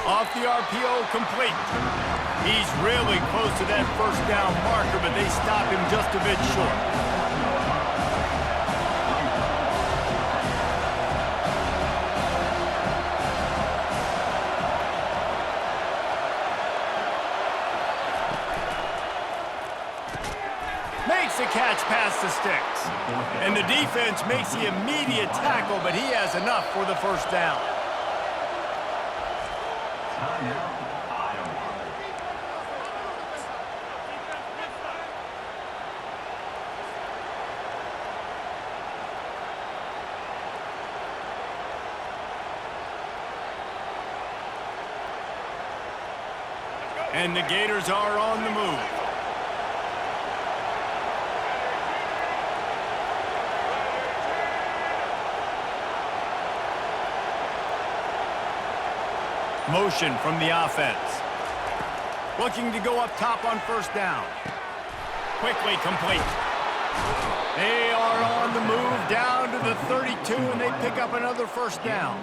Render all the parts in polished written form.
Off the RPO, complete. He's really close to that first down marker, but they stop him just a bit short. Makes the catch past the sticks. And the defense makes the immediate tackle, but he has enough for the first down. And the Gators are on the move. Motion from the offense. Looking to go up top on first down. Quickly complete. They are on the move down to the 32, and they pick up another first down.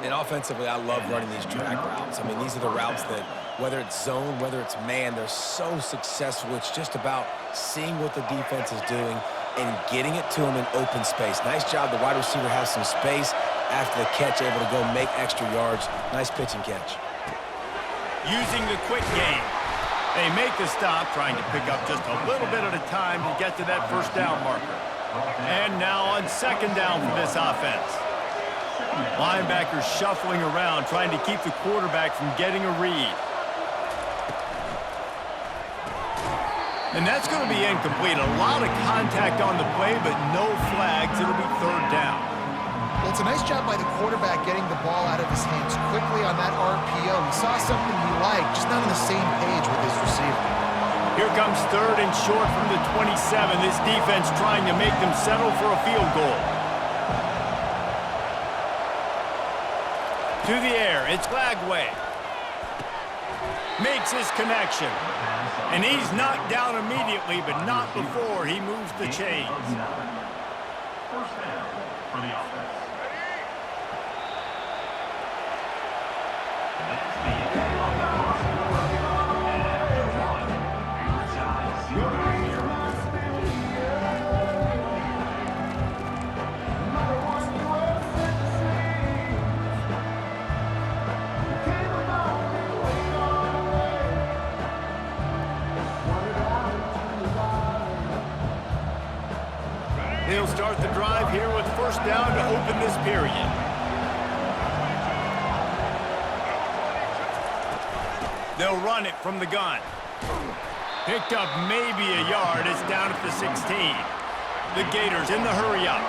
And offensively, I love running these drag routes. I mean, these are the routes that, whether it's zone, whether it's man, they're so successful. It's just about seeing what the defense is doing and getting it to them in open space. Nice job. The wide receiver has some space after the catch, able to go make extra yards. Nice pitch and catch. Using the quick game. They make the stop, trying to pick up just a little bit at a time to get to that first down marker. And now on second down for this offense. Linebackers shuffling around, trying to keep the quarterback from getting a read. And that's going to be incomplete. A lot of contact on the play, but no flags. It'll be third down. Well, it's a nice job by the quarterback getting the ball out of his hands quickly on that RPO. He saw something he liked, just not on the same page with his receiver. Here comes third and short from the 27. This defense trying to make them settle for a field goal. To the air, it's Lagway. Makes his connection. And he's knocked down immediately, but not before he moves the chains. First down for the offense. They'll start the drive here with first down to open this period. They'll run it from the gun. Picked up maybe a yard. It's down at the 16. The Gators in the hurry up.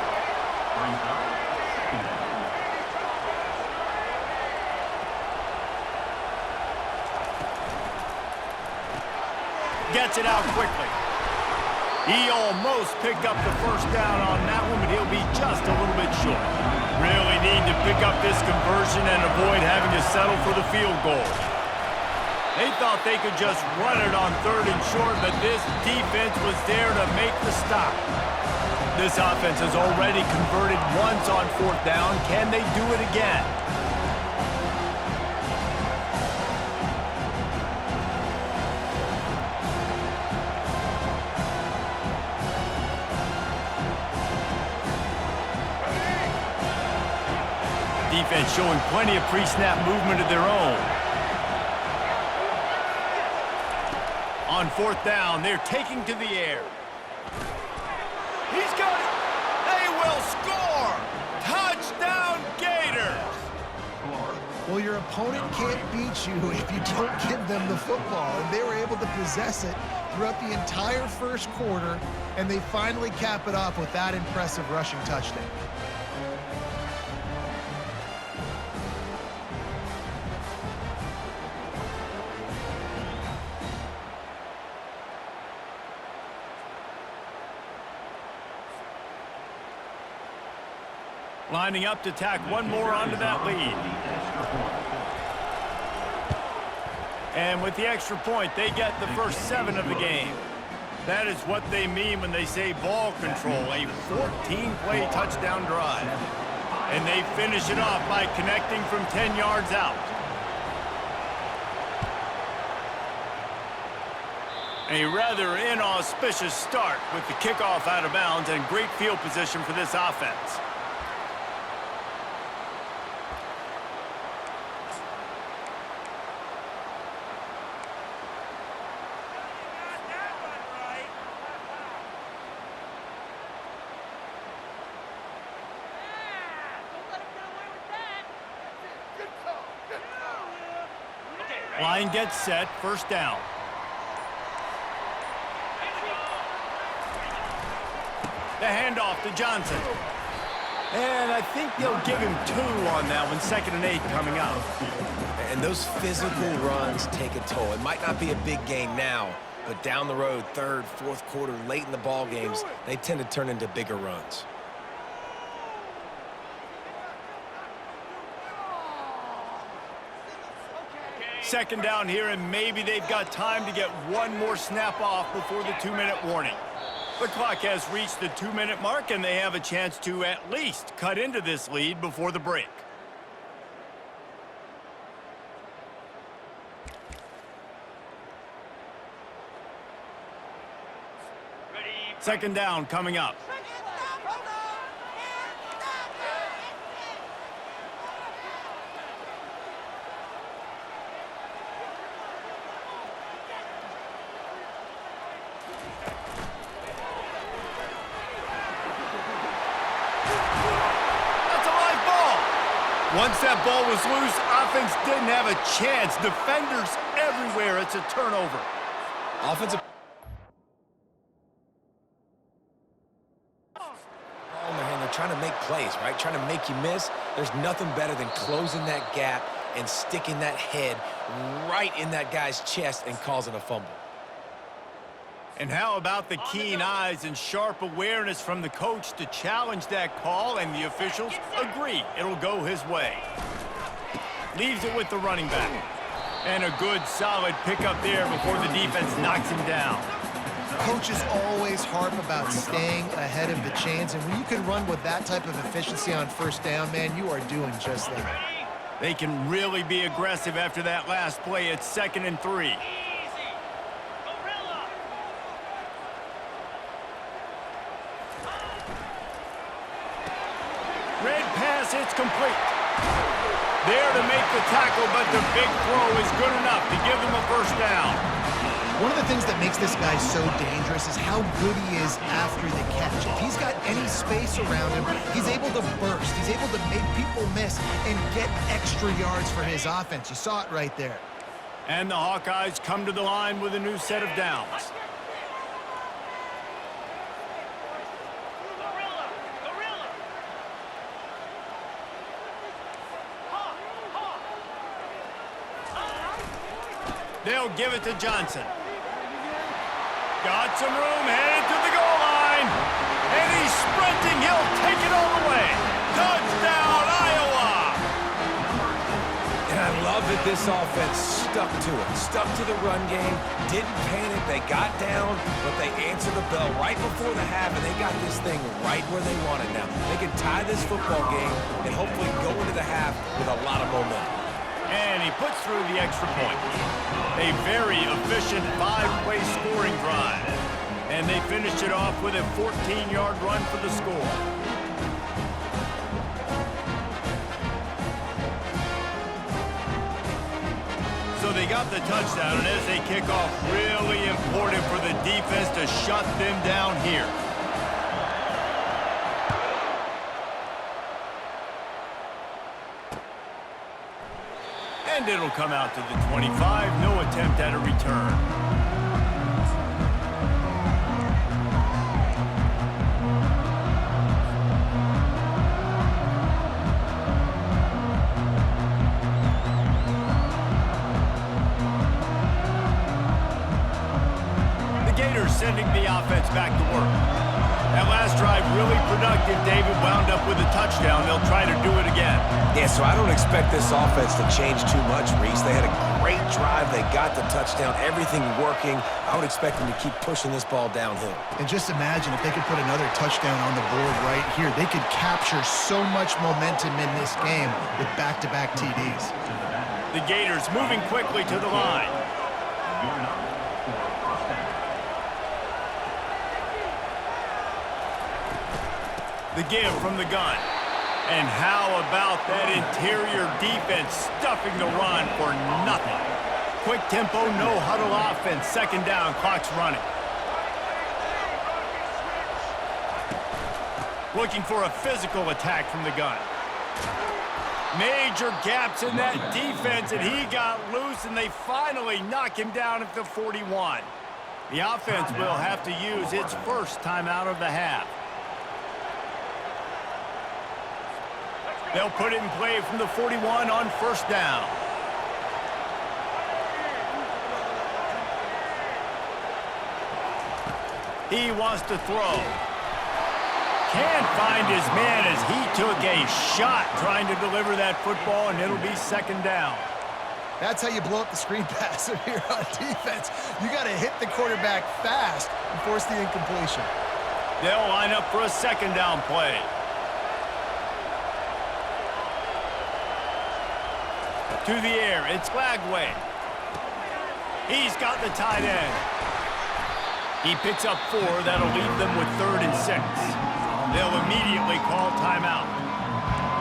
Gets it out quickly. He almost picked up the first down on that one, but he'll be just a little bit short. Really need to pick up this conversion and avoid having to settle for the field goal. They thought they could just run it on third and short, but this defense was there to make the stop. This offense has already converted once on fourth down. Can they do it again? Defense showing plenty of pre-snap movement of their own. On fourth down, they're taking to the air. He's got it. They will score. Touchdown, Gators. Well, your opponent can't beat you if you don't give them the football. And they were able to possess it throughout the entire first quarter, and they finally cap it off with that impressive rushing touchdown. Lining up to tack one more onto that lead. And with the extra point, they get the first 7 of the game. That is what they mean when they say ball control, a 14-play touchdown drive. And they finish it off by connecting from 10 yards out. A rather inauspicious start with the kickoff out of bounds and great field position for this offense. Line gets set, first down. The handoff to Johnson. And I think they'll give him 2 on that one, 2nd and 8 coming up. And those physical runs take a toll. It might not be a big gain now, but down the road, 3rd, 4th quarter, late in the ball games, they tend to turn into bigger runs. Second down here, and maybe they've got time to get one more snap off before the 2-minute warning. The clock has reached the 2-minute mark, and they have a chance to at least cut into this lead before the break. Second down coming up. Once that ball was loose, offense didn't have a chance. Defenders everywhere. It's a turnover. Offensive ball in their hand. They're trying to make plays, right? Trying to make you miss. There's nothing better than closing that gap and sticking that head right in that guy's chest and causing a fumble. And how about the keen eyes and sharp awareness from the coach to challenge that call, and the officials agree it'll go his way. Leaves it with the running back. And a good, solid pickup there before the defense knocks him down. Coaches always harp about staying ahead of the chains, and when you can run with that type of efficiency on first down, man, you are doing just that. They can really be aggressive after that last play. It's 2nd and 3. Red pass, it's complete. There to make the tackle, but the big throw is good enough to give them a first down. One of the things that makes this guy so dangerous is how good he is after the catch. If he's got any space around him, he's able to burst. He's able to make people miss and get extra yards for his offense. You saw it right there. And the Hawkeyes come to the line with a new set of downs. They'll give it to Johnson. Got some room, headed to the goal line. And he's sprinting. He'll take it all the way. Touchdown, Iowa! And I love that this offense stuck to it. Stuck to the run game. Didn't panic. They got down, but they answered the bell right before the half, and they got this thing right where they want it now. They can tie this football game and hopefully go into the half with a lot of momentum. And he puts through the extra point. A very efficient 5-play scoring drive. And they finished it off with a 14-yard run for the score. So they got the touchdown, and as they kick off, really important for the defense to shut them down here. And it'll come out to the 25. No attempt at a return. The Gators sending the offense back to work. That last drive really productive. David wound up with a touchdown. They'll try to do it again. Yeah, so I don't expect this offense to change too much, Reese. They had a great drive. They got the touchdown. Everything working. I would expect them to keep pushing this ball downhill. And just imagine if they could put another touchdown on the board right here. They could capture so much momentum in this game with back-to-back TDs. The Gators moving quickly to the line. The give from the gun. And how about that interior defense stuffing the run for nothing? Quick tempo, no huddle offense. Second down, clock's running. Looking for a physical attack from the gun. Major gaps in that defense, and he got loose, and they finally knock him down at the 41. The offense will have to use its first timeout of the half. They'll put it in play from the 41 on first down. He wants to throw. Can't find his man as he took a shot trying to deliver that football, and it'll be second down. That's how you blow up the screen pass here on defense. You got to hit the quarterback fast and force the incompletion. They'll line up for a second down play. To the air, it's Lagway. He's got the tight end. He picks up 4. That'll leave them with 3rd and 6. They'll immediately call timeout.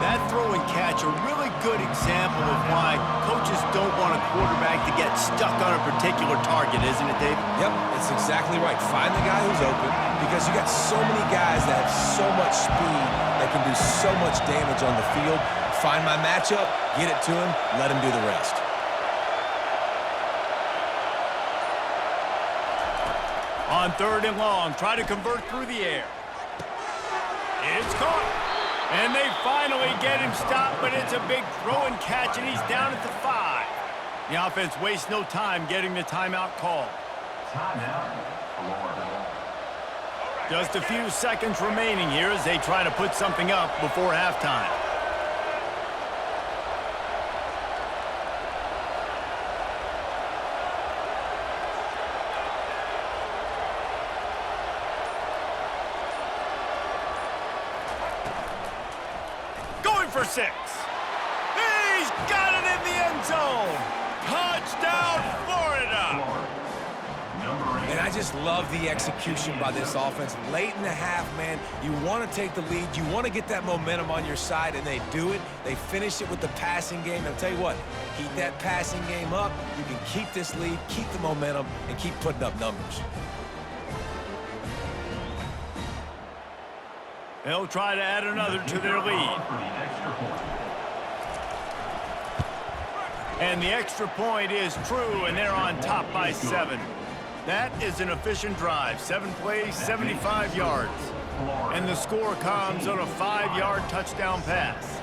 That throw and catch, a really good example of why coaches don't want a quarterback to get stuck on a particular target, isn't it, David? Yep, it's exactly right. Find the guy who's open, because you got so many guys that have so much speed that can do so much damage on the field. Find my matchup, get it to him, let him do the rest. On 3rd and long, try to convert through the air. It's caught. And they finally get him stopped, but it's a big throw and catch, and he's down at the 5. The offense wastes no time getting the timeout called. Timeout, Florida. Just a few seconds remaining here as they try to put something up before halftime. For 6. He's got it in the end zone. Touchdown, Florida. And I just love the execution by this offense. Late in the half, man, you want to take the lead. You want to get that momentum on your side, and they do it. They finish it with the passing game. I'll tell you what, keep that passing game up. You can keep this lead, keep the momentum, and keep putting up numbers. They'll try to add another to their lead. And the extra point is true, and they're on top by 7. That is an efficient drive. 7 plays, 75 yards. And the score comes on a 5-yard touchdown pass.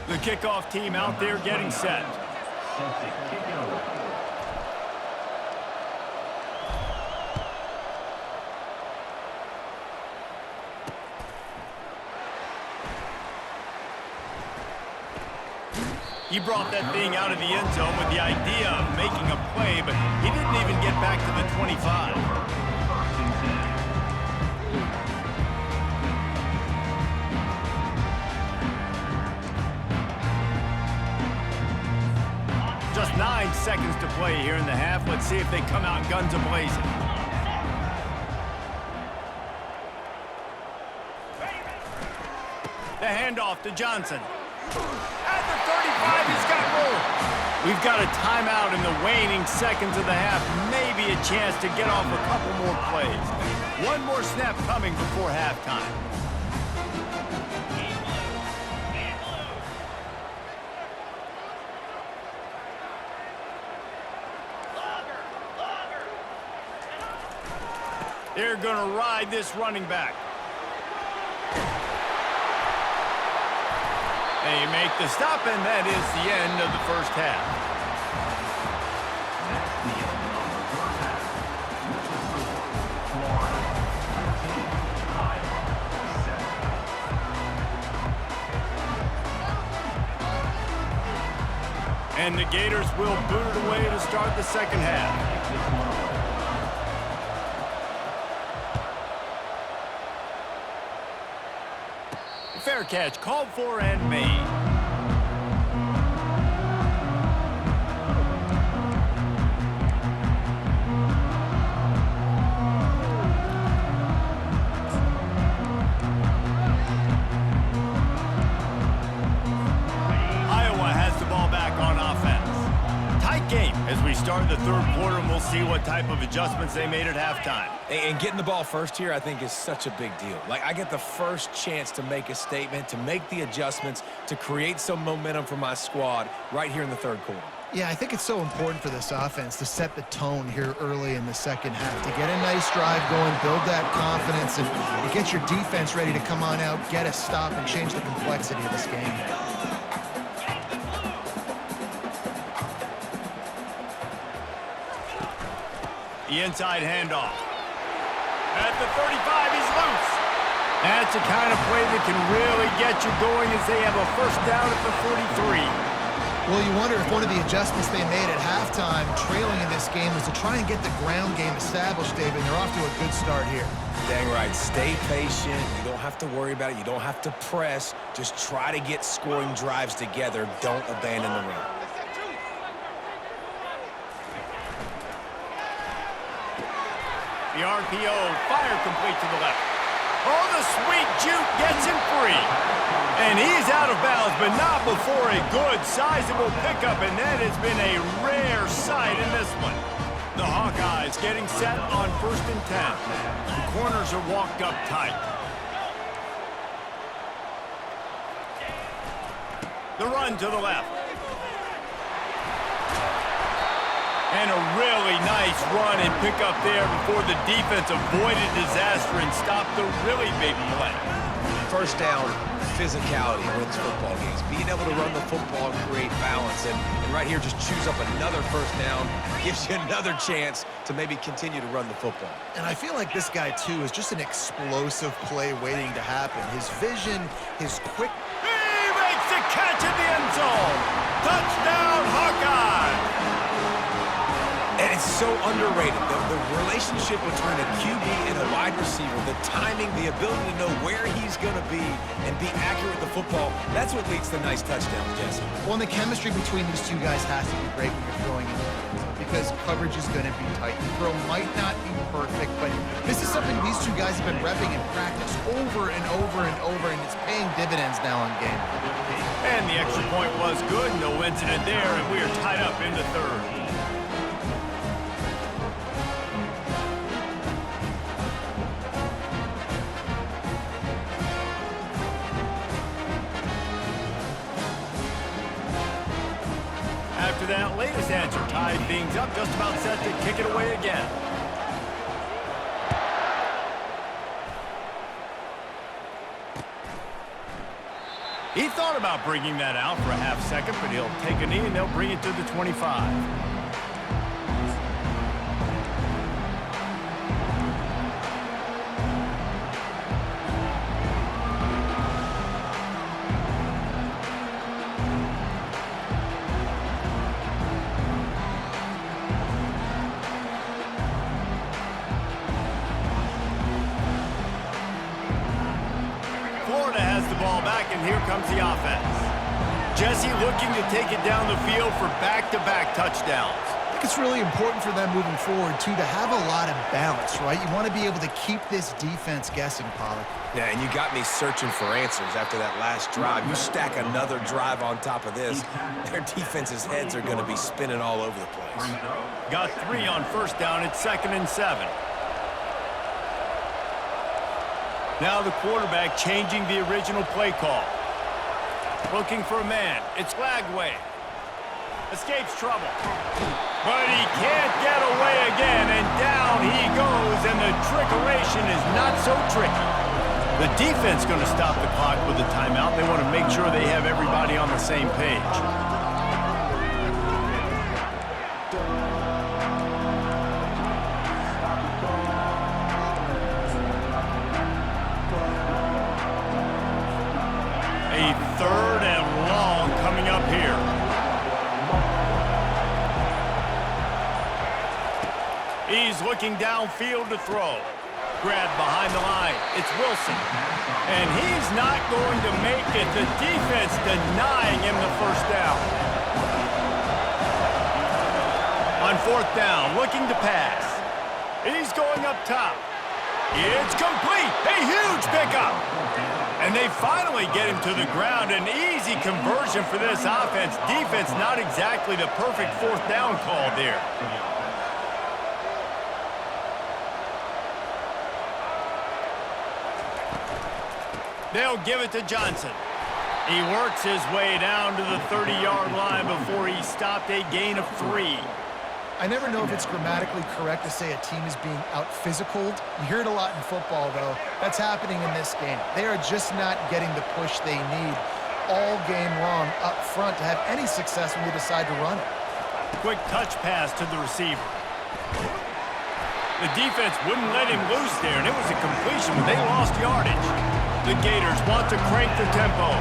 The kickoff team out there getting set. He brought that thing out of the end zone with the idea of making a play, but he didn't even get back to the 25. Just 9 seconds to play here in the half. Let's see if they come out guns a-blazing. The handoff to Johnson. At the 35, he's got room. We've got a timeout in the waning seconds of the half. Maybe a chance to get off a couple more plays. One more snap coming before halftime. They're going to ride this running back. They make the stop, and that is the end of the first half. And the Gators will boot it away to start the second half. Fair catch called for and made. third quarter, and we'll see what type of adjustments they made at halftime. And getting the ball first here, I think, is such a big deal. Like, I get the first chance to make a statement, to make the adjustments, to create some momentum for my squad right here in the third quarter. Yeah, I think it's so important for this offense to set the tone here early in the second half, to get a nice drive going, build that confidence, and get your defense ready to come on out, get a stop, and change the complexity of this game. The inside handoff. At the 35, he's loose. That's the kind of play that can really get you going as they have a first down at the 43. Well, you wonder if one of the adjustments they made at halftime, trailing in this game, was to try and get the ground game established, David. They're off to a good start here. Dang right. Stay patient. You don't have to worry about it. You don't have to press. Just try to get scoring drives together. Don't abandon the run. The RPO, fire complete to the left. Oh, the sweet juke gets him free. And he's out of bounds, but not before a good, sizable pickup, and that has been a rare sight in this one. The Hawkeyes getting set on 1st and 10. The corners are walked up tight. The run to the left. And a really nice run and pick up there before the defense avoided disaster and stopped the really big play. First down, physicality wins football games. Being able to run the football and create balance. And right here, just choose up another first down. Gives you another chance to maybe continue to run the football. And I feel like this guy, too, is just an explosive play waiting to happen. His vision, his quick... He makes the catch in the end zone. Touchdown, Hawkeye! And it's so underrated. The relationship between a QB and a wide receiver, the timing, the ability to know where he's going to be and be accurate with the football, that's what leads to nice touchdowns, Jesse. Well, and the chemistry between these two guys has to be great when you're throwing in because coverage is going to be tight. The throw might not be perfect, but this is something these two guys have been repping in practice over and over and over, and it's paying dividends now in game. And the extra point was good. No incident there, and we are tied up in the third. After that latest answer tied things up, just about set to kick it away again. He thought about bringing that out for a half second, but he'll take a knee and they'll bring it to the 25. Florida has the ball back, and here comes the offense. Jesse looking to take it down the field for back-to-back touchdowns. I think it's really important for them moving forward, too, to have a lot of balance, right? You want to be able to keep this defense guessing, Pollack. Yeah, and you got me searching for answers after that last drive. You stack another drive on top of this, their defense's heads are going to be spinning all over the place. Got 3 on first down. It's 2nd and 7. Now the quarterback changing the original play call. Looking for a man. It's Lagway. Escapes trouble. But he can't get away again, and down he goes, and the trickeration is not so tricky. The defense going to stop the clock with a timeout. They want to make sure they have everybody on the same page. A 3rd and long coming up here. He's looking downfield to throw. Grabbed behind the line. It's Wilson. And he's not going to make it. The defense denying him the first down. On 4th down, looking to pass. He's going up top. It's complete. A huge pickup. And they finally get him to the ground. An easy conversion for this offense. Defense, not exactly the perfect fourth down call there. They'll give it to Johnson. He works his way down to the 30-yard line before he stopped a gain of 3. I never know if it's grammatically correct to say a team is being out-physicaled. You hear it a lot in football, though. That's happening in this game. They are just not getting the push they need all game long up front to have any success when they decide to run it. Quick touch pass to the receiver. The defense wouldn't let him loose there, and it was a completion, but they lost yardage. The Gators want to crank the tempo.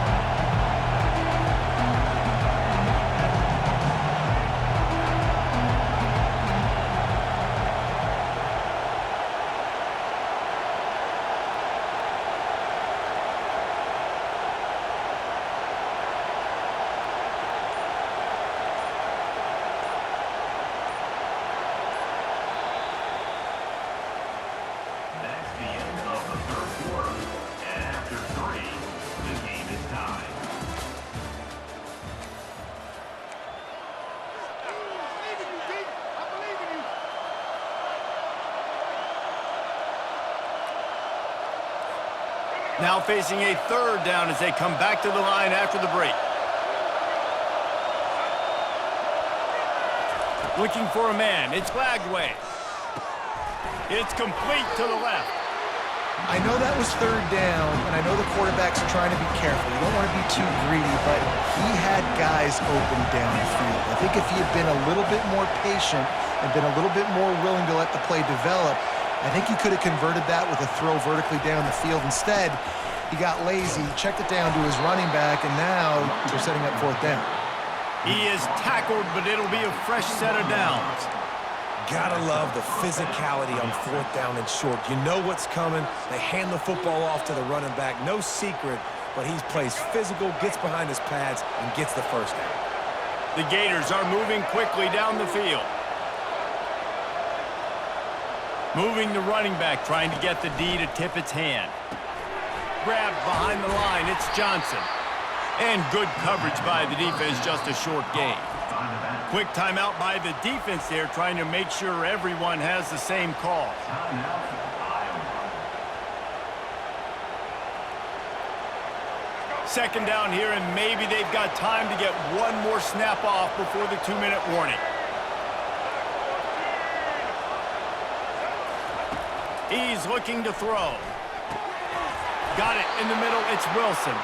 Now facing a third down as they come back to the line after the break. Looking for a man. It's Lagway. It's complete to the left. I know that was third down, and I know the quarterback's trying to be careful. You don't want to be too greedy, but he had guys open downfield. I think if he had been a little bit more patient and been a little bit more willing to let the play develop, I think he could have converted that with a throw vertically down the field. Instead, he got lazy, checked it down to his running back, and now they're setting up fourth down. He is tackled, but it'll be a fresh set of downs. Gotta love the physicality on fourth down and short. You know what's coming. They hand the football off to the running back. No secret, but he plays physical, gets behind his pads, and gets the first down. The Gators are moving quickly down the field. Moving the running back, trying to get the D to tip its hand. Grabbed behind the line, it's Johnson. And good coverage by the defense, just a short gain. Quick timeout by the defense there, trying to make sure everyone has the same call. Second down here, and maybe they've got time to get one more snap off before the 2-minute warning. He's looking to throw. Got it in the middle, it's Wilson.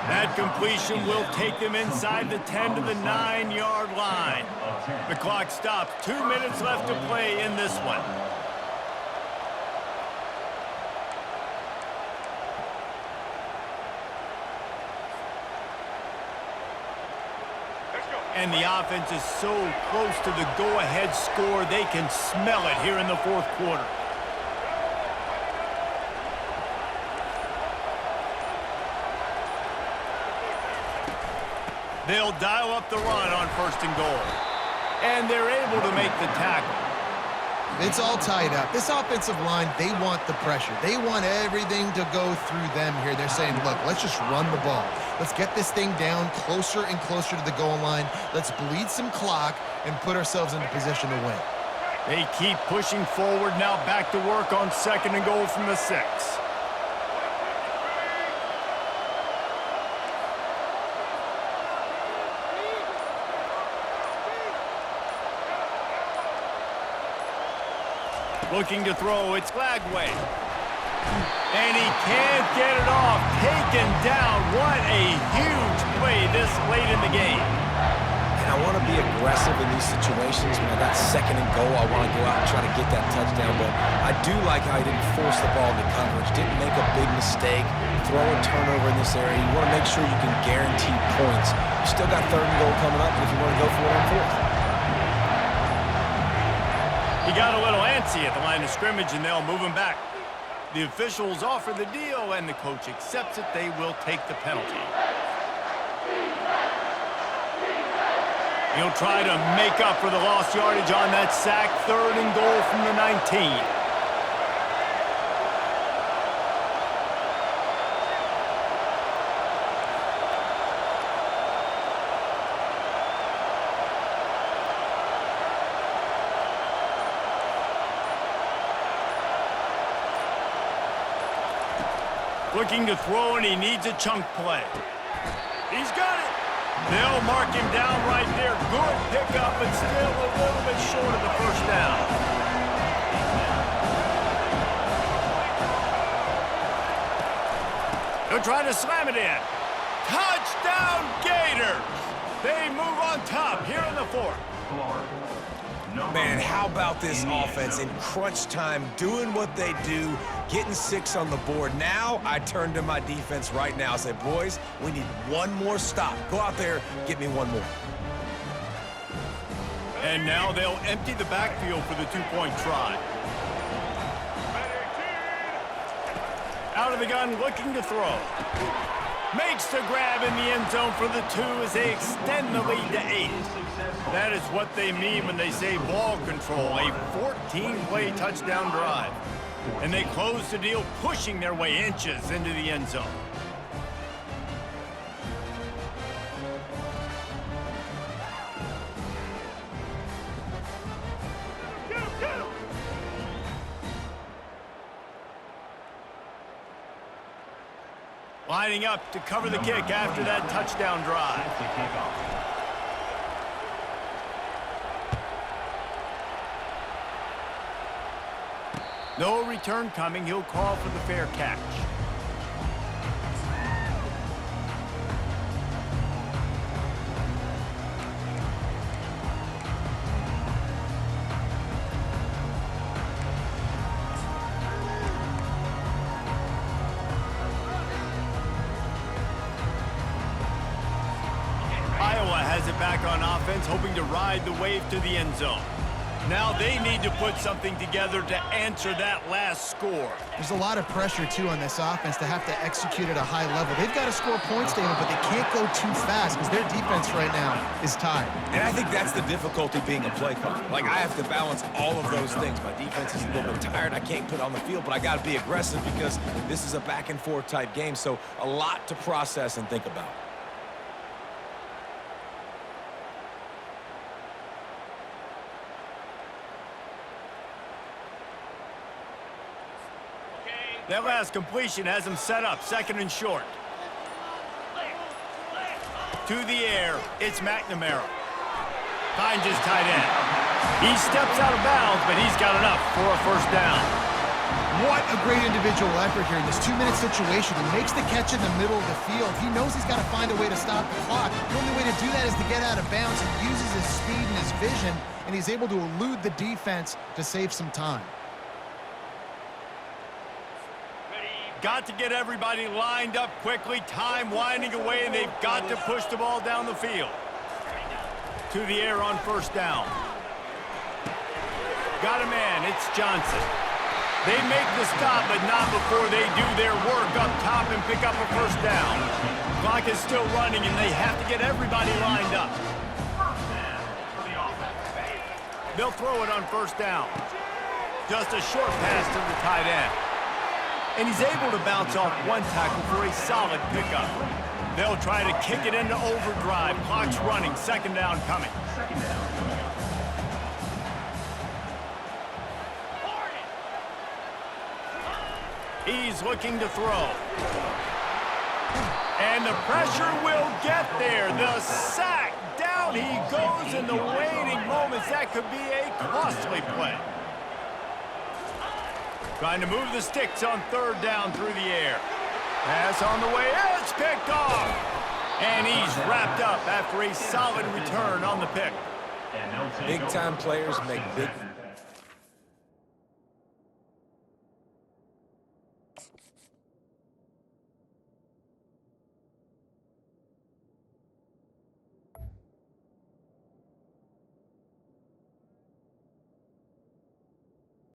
That completion will take them inside the 10 to the 9-yard line. The clock stops. 2 minutes left to play in this one. And the offense is so close to the go-ahead score, they can smell it here in the fourth quarter. They'll dial up the run on first and goal. And they're able to make the tackle. It's all tied up. This offensive line, they want the pressure. They want everything to go through them here. They're saying, look, let's just run the ball. Let's get this thing down closer and closer to the goal line. Let's bleed some clock and put ourselves into position to win. They keep pushing forward, now back to work on second and goal from the 6. Looking to throw, it's Lagway. And he can't get it off. Taken down. What a huge play this late in the game. And I want to be aggressive in these situations. When I got second and goal, I want to go out and try to get that touchdown. But I do like how he didn't force the ball into coverage, didn't make a big mistake, throw a turnover in this area. You want to make sure you can guarantee points. You still got third and goal coming up if you want to go for it on fourth. He got a little antsy at the line of scrimmage, and they'll move him back. The officials offer the deal, and the coach accepts it. They will take the penalty. He'll try to make up for the lost yardage on that sack. Third and goal from the 19. Looking to throw, and he needs a chunk play. He's got it. They'll mark him down right there. Good pickup, but still a little bit short of the first down. They'll try to slam it in. Touchdown, Gators! They move on top here in the fourth. Man, how about this offense in crunch time, doing what they do, getting 6 on the board. Now I turn to my defense right now and say, boys, we need one more stop. Go out there, get me one more. And now they'll empty the backfield for the two-point try. Out of the gun, looking to throw. Makes the grab in the end zone for the 2 as they extend the lead to 8. That is what they mean when they say ball control, a 14-play touchdown drive. And they close the deal, pushing their way inches into the end zone. Lining up to cover the kick after that touchdown drive. No return coming. He'll call for the fair catch. Iowa has it back on offense, hoping to ride the wave to the end zone. Now they need to put something together to answer that last score. There's a lot of pressure, too, on this offense to have to execute at a high level. They've got to score points, David, but they can't go too fast because their defense right now is tired. And I think that's the difficulty being a play caller. Like, I have to balance all of those things. My defense is a little bit tired. I can't put it on the field, but I got to be aggressive because this is a back-and-forth type game, so a lot to process and think about. That last completion has him set up, 2nd and short. To the air, it's McNamara. Finds his tight end. He steps out of bounds, but he's got enough for a first down. What a great individual effort here in this 2-minute situation. He makes the catch in the middle of the field. He knows he's got to find a way to stop the clock. The only way to do that is to get out of bounds. He uses his speed and his vision, and he's able to elude the defense to save some time. Got to get everybody lined up quickly. Time winding away, and they've got to push the ball down the field. To the air on first down. Got a man. It's Johnson. They make the stop, but not before they do their work up top and pick up a first down. Clock is still running, and they have to get everybody lined up. They'll throw it on first down. Just a short pass to the tight end. And he's able to bounce off one tackle for a solid pickup. They'll try to kick it into overdrive. Clock's running. 2nd down coming. He's looking to throw. And the pressure will get there. The sack. Down he goes in the waiting moments. That could be a costly play. Trying to move the sticks on 3rd down through the air. Pass on the way. It's picked off. And he's wrapped up after a solid return on the pick. Big-time players make big